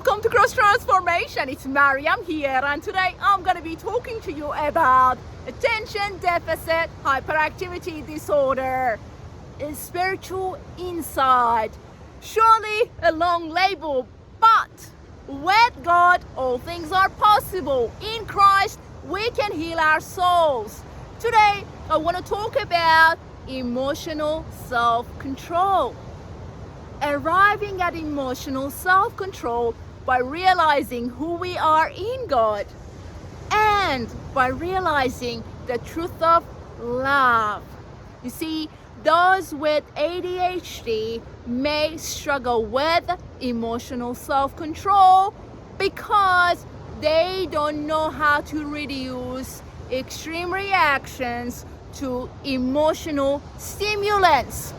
Welcome to Cross Transformation. It's Mariam here, and today I'm going to be talking to you about attention deficit hyperactivity disorder, a spiritual insight. Surely a long label, but with God all things are possible. In Christ we can heal our souls. Today I want to talk about emotional self-control. Arriving at emotional self-control by realizing who we are in God and by realizing the truth of love. You see, those with ADHD may struggle with emotional self-control because they don't know how to reduce extreme reactions to emotional stimulants.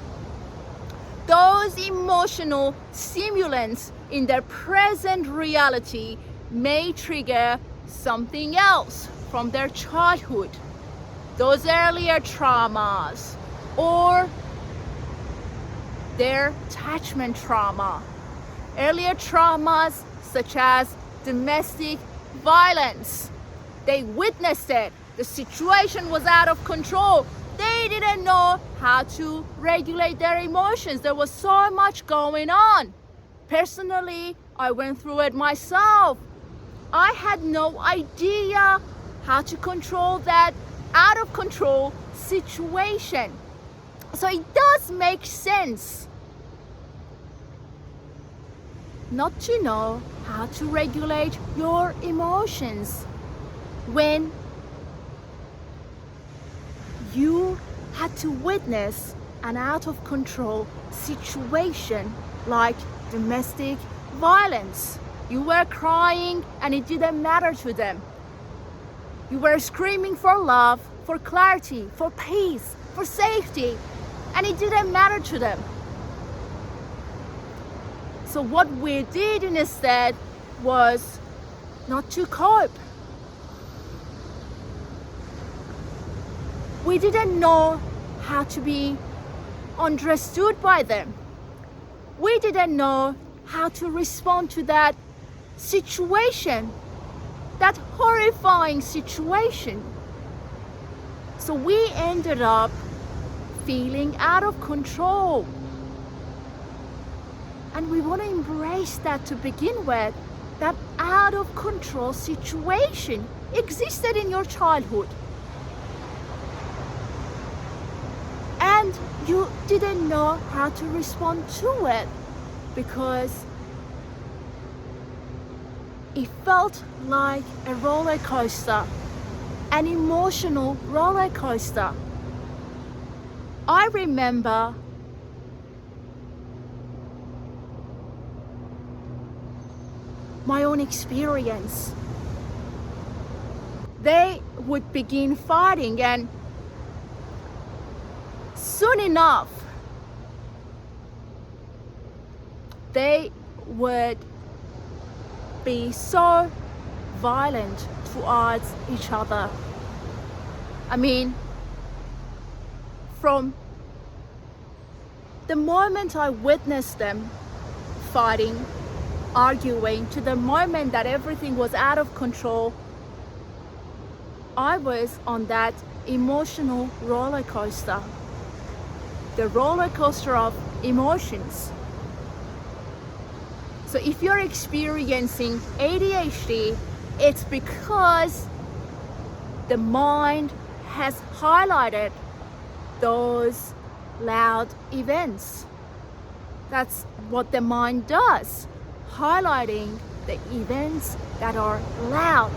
Those emotional stimulants in their present reality may trigger something else from their childhood, those earlier traumas, or their attachment trauma. Earlier traumas such as domestic violence. They witnessed it. The situation was out of control. They didn't know how to regulate their emotions. There was so much going on. Personally, I went through it myself. I had no idea how to control that out of control situation. So it does make sense not to know how to regulate your emotions when you had to witness an out of control situation like domestic violence. You were crying and it didn't matter to them. You were screaming for love, for clarity, for peace, for safety, and it didn't matter to them. So what we did instead was not to cope. We didn't know how to be understood by them. We didn't know how to respond to that situation, that horrifying situation. So we ended up feeling out of control. And we want to embrace that to begin with. That out of control situation existed in your childhood. And you didn't know how to respond to it because it felt like a roller coaster, an emotional roller coaster. I remember my own experience. They would begin fighting, and soon enough, they would be so violent towards each other. I mean, from the moment I witnessed them fighting, arguing, to the moment that everything was out of control, I was on that emotional roller coaster. The roller coaster of emotions. So if you're experiencing ADHD, it's because the mind has highlighted those loud events. That's what the mind does, highlighting the events that are loud.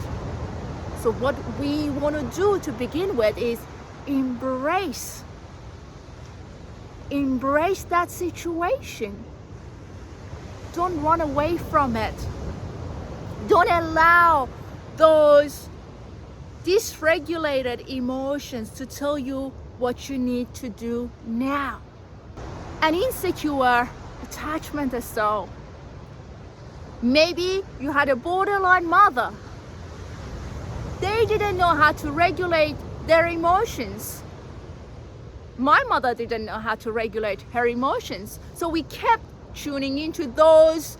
So what we want to do to begin with is embrace that situation. Don't run away from it. Don't allow those dysregulated emotions to tell you what you need to do now. An insecure attachment style. Maybe you had a borderline mother. They didn't know how to regulate their emotions. My mother didn't know how to regulate her emotions. So we kept tuning into those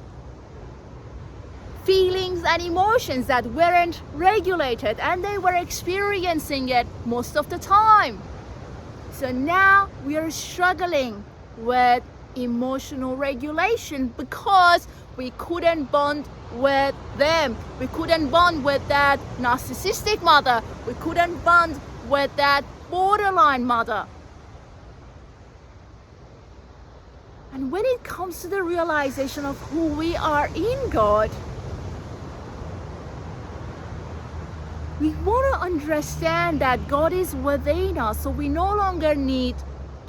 feelings and emotions that weren't regulated, and they were experiencing it most of the time. So now we are struggling with emotional regulation because we couldn't bond with them. We couldn't bond with that narcissistic mother. We couldn't bond with that borderline mother. And when it comes to the realization of who we are in God, we want to understand that God is within us, so we no longer need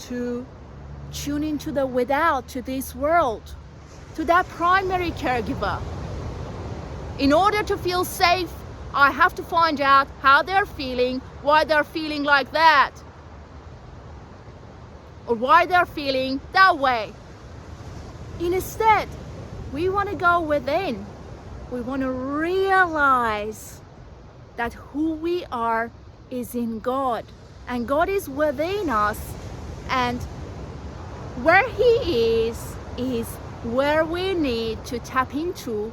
to tune into the without, to this world, to that primary caregiver. In order to feel safe, I have to find out how they're feeling, why they're feeling like that, or why they're feeling that way. Instead, we want to go within. We want to realize that who we are is in God, and God is within us, and where He is where we need to tap into.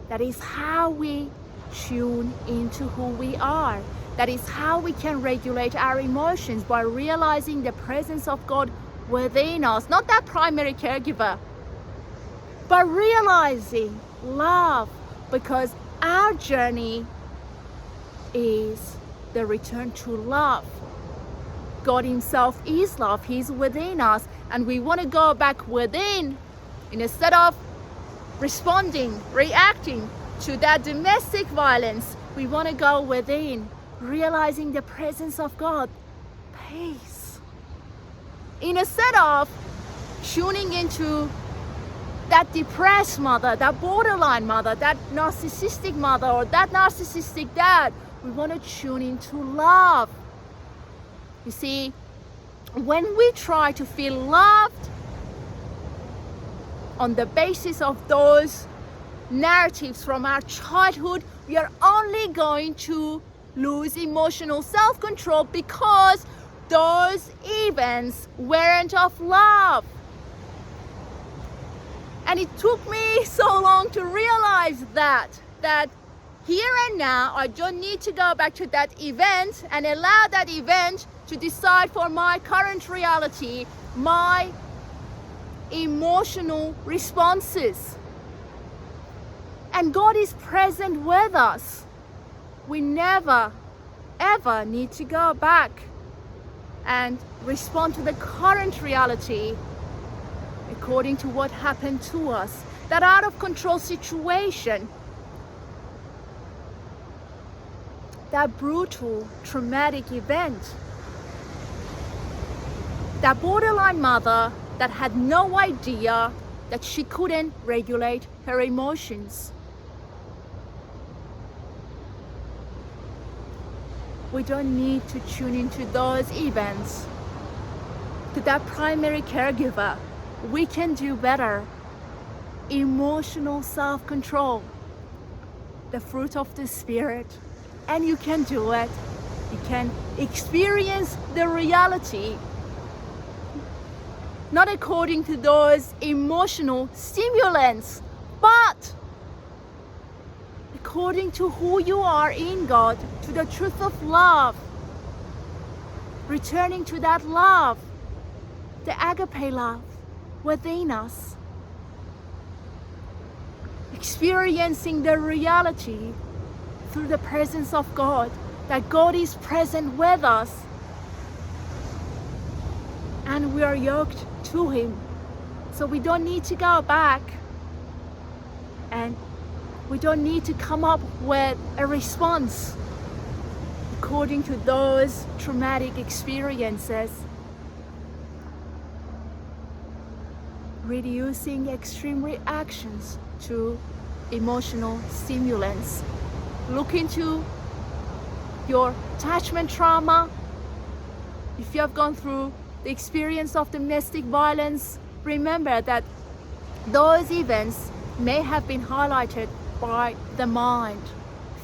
That is how we tune into who we are. That is how we can regulate our emotions, by realizing the presence of God within us, not that primary caregiver, but realizing love, because our journey is the return to love. God Himself is love. He's within us, and we want to go back within instead of responding, reacting to that domestic violence. We want to go within, realizing the presence of God, peace. Instead of tuning into that depressed mother, that borderline mother, that narcissistic mother, or that narcissistic dad, we want to tune into love. You see, when we try to feel loved on the basis of those narratives from our childhood, we are only going to lose emotional self-control, because those events weren't of love. And it took me so long to realize that here and now, I don't need to go back to that event and allow that event to decide for my current reality, my emotional responses. And God is present with us. We never, ever need to go back and respond to the current reality according to what happened to us. That out of control situation, that brutal, traumatic event, that borderline mother that had no idea that she couldn't regulate her emotions. We don't need to tune into those events. To that primary caregiver, we can do better. Emotional self-control, the fruit of the Spirit. And you can do it. You can experience the reality, not according to those emotional stimulants, but according to who you are in God, to the truth of love. Returning to that love, the agape love within us. Experiencing the reality through the presence of God, that God is present with us, and we are yoked to Him. So we don't need to go back, and we don't need to come up with a response according to those traumatic experiences. Reducing extreme reactions to emotional stimulants. Look into your attachment trauma. If you have gone through the experience of domestic violence, remember that those events may have been highlighted by the mind.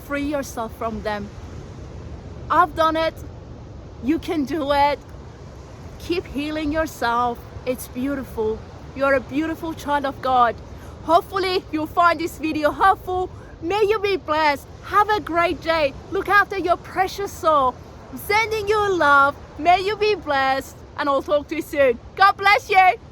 Free yourself from them. I've done it. You can do it. Keep healing yourself. It's beautiful. You're a beautiful child of God. Hopefully you'll find this video helpful. May you be blessed. Have a great day. Look after your precious soul. I'm sending you love. May you be blessed. And I'll talk to you soon. God bless you.